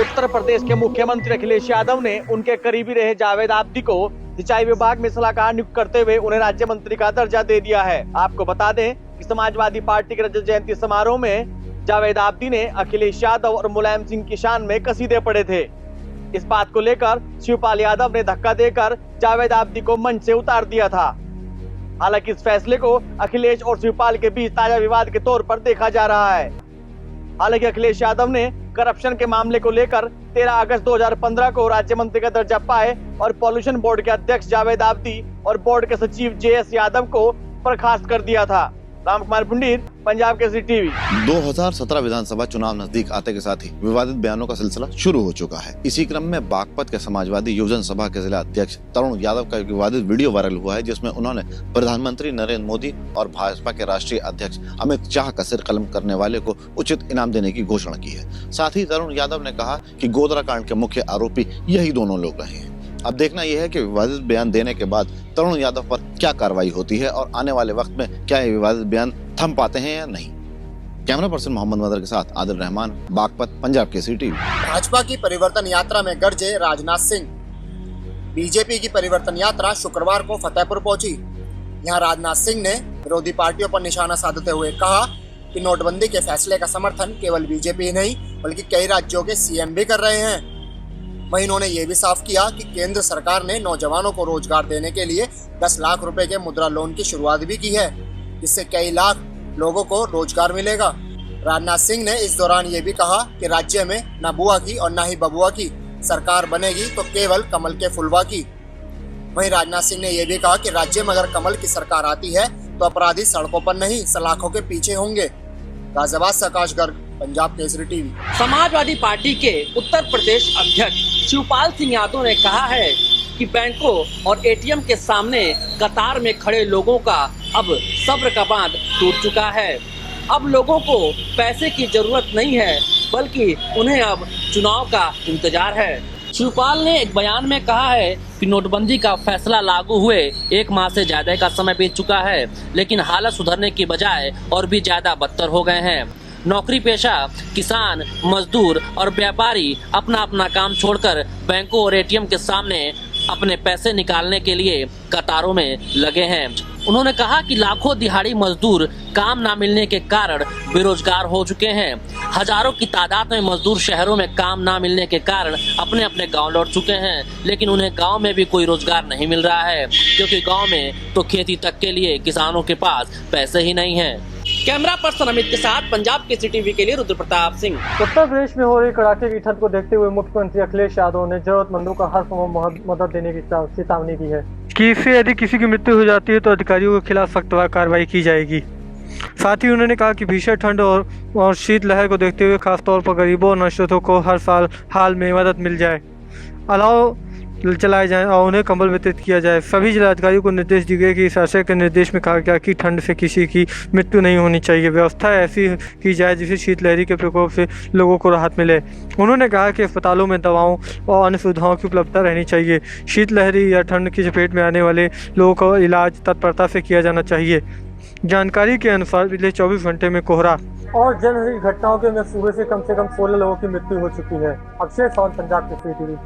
उत्तर प्रदेश के मुख्यमंत्री अखिलेश यादव ने उनके करीबी रहे जावेद आब्दी को सिंचाई विभाग में सलाहकार नियुक्त करते हुए उन्हें राज्य मंत्री का दर्जा दे दिया है। आपको बता दें कि समाजवादी पार्टी के रजत जयंती समारोह में जावेद आब्दी ने अखिलेश यादव और मुलायम सिंह की शान में कसीदे पड़े थे। इस बात को लेकर शिवपाल यादव ने धक्का देकर जावेद आब्दी को मंच से उतार दिया था। हालांकि इस फैसले को अखिलेश और शिवपाल के बीच ताजा विवाद के तौर पर देखा जा रहा है। हालांकि अखिलेश यादव ने करप्शन के मामले को लेकर 13 अगस्त 2015 को राज्य मंत्री का दर्जा पाए और पॉल्यूशन बोर्ड के अध्यक्ष जावेद आब्दी और बोर्ड के सचिव JS यादव को बर्खास्त कर दिया था। राम कुमार पुंडीर, पंजाब केसरी टीवी। 2017 विधानसभा चुनाव नजदीक आते के साथ ही विवादित बयानों का सिलसिला शुरू हो चुका है। इसी क्रम में बागपत के समाजवादी युवजन सभा के जिला अध्यक्ष तरुण यादव का एक विवादित वीडियो वायरल हुआ है, जिसमें उन्होंने प्रधानमंत्री नरेंद्र मोदी और भाजपा के राष्ट्रीय अध्यक्ष अमित शाह का सिर कलम करने वाले को उचित इनाम देने की घोषणा की है। साथ ही तरुण यादव ने कहा कि गोधरा कांड के मुख्य आरोपी यही दोनों लोग रहे हैं। अब देखना यह है कि विवादित बयान देने के बाद तरुण यादव पर क्या कार्रवाई होती है और आने वाले वक्त में क्या ये विवादित बयान थम पाते हैं या नहीं। कैमरा पर्सन मोहम्मद मदर के साथ आदिल रहमान, बागपत, पंजाब केसरी टीवी। भाजपा की परिवर्तन यात्रा में गरजे राजनाथ सिंह। बीजेपी की परिवर्तन यात्रा शुक्रवार को फतेहपुर पहुंची। यहां राजनाथ सिंह ने विरोधी पार्टियों पर निशाना साधते हुए कहा कि नोटबंदी के फैसले का समर्थन केवल बीजेपी ही नहीं बल्कि कई राज्यों के CM भी कर रहे हैं। वहीं उन्होंने ये भी साफ किया कि केंद्र सरकार ने नौजवानों को रोजगार देने के लिए 10 लाख रुपए के मुद्रा लोन की शुरुआत भी की है, जिससे कई लाख लोगों को रोजगार मिलेगा। राजनाथ सिंह ने इस दौरान ये भी कहा कि राज्य में न बुआ की और न ही बबुआ की सरकार बनेगी तो केवल कमल के फुलवा की। वहीं राजनाथ सिंह ने यह भी कहा कि राज्य में अगर कमल की सरकार आती है तो अपराधी सड़कों पर नहीं सलाखों के पीछे होंगे। गाजियाबाद से आकाश गर्ग, पंजाब केसरी टीवी। समाजवादी पार्टी के उत्तर प्रदेश अध्यक्ष शिवपाल सिंह यादव ने कहा है कि बैंकों और ATM के सामने कतार में खड़े लोगों का अब सब्र का बांध टूट चुका है। अब लोगों को पैसे की जरूरत नहीं है बल्कि उन्हें अब चुनाव का इंतजार है। शिवपाल ने एक बयान में कहा है कि नोटबंदी का फैसला लागू हुए 1 माह से ज्यादा का समय बीत चुका है, लेकिन हालत सुधरने की बजाय और भी ज्यादा बदतर हो गए हैं। नौकरी पेशा, किसान, मजदूर और व्यापारी अपना अपना काम छोड़कर बैंकों और ATM के सामने अपने पैसे निकालने के लिए कतारों में लगे हैं। उन्होंने कहा कि लाखों दिहाड़ी मजदूर काम ना मिलने के कारण बेरोजगार हो चुके हैं। हजारों की तादाद में मजदूर शहरों में काम ना मिलने के कारण अपने अपने गांव लौट चुके हैं, लेकिन उन्हें गांव में भी कोई रोजगार नहीं मिल रहा है, क्योंकि गांव में तो खेती तक के लिए किसानों के पास पैसे ही नहीं है। कैमरा पर्सन अमित के साथ पंजाब केसरी टीवी के लिए रुद्र प्रताप सिंह। उत्तर प्रदेश में हो रही कड़ाके की ठंड को देखते हुए मुख्यमंत्री अखिलेश यादव ने जरूरतमंदों का हर संभव मदद देने की चेतावनी दी है कि इससे यदि किसी की मृत्यु हो जाती है तो अधिकारियों के खिलाफ सख्त कार्रवाई की जाएगी। साथ ही उन्होंने कहा कि भीषण ठंड और शीत लहर को देखते हुए खासतौर पर गरीबों और नशों को हर हाल में मदद मिल जाए, अलाव चलाए जाएं और उन्हें कंबल वितरित किया जाए। सभी जिलाधिकारियों को निर्देश दिए गए कि इस आशय के निर्देश में कहा गया कि ठंड से किसी की मृत्यु नहीं होनी चाहिए। व्यवस्था ऐसी की जाए जिससे शीतलहरी के प्रकोप से लोगों को राहत मिले। उन्होंने कहा कि अस्पतालों में दवाओं और अन्य सुविधाओं की उपलब्धता रहनी चाहिए। शीतलहरी या ठंड की चपेट में आने वाले लोगों का इलाज तत्परता से किया जाना चाहिए। जानकारी के अनुसार पिछले 24 घंटे में कोहरा और जनवरी घटनाओं के में सूबे से कम 16 लोगों की मृत्यु हो चुकी है। अक्षय सौन, पंजाब केसरी टीवी।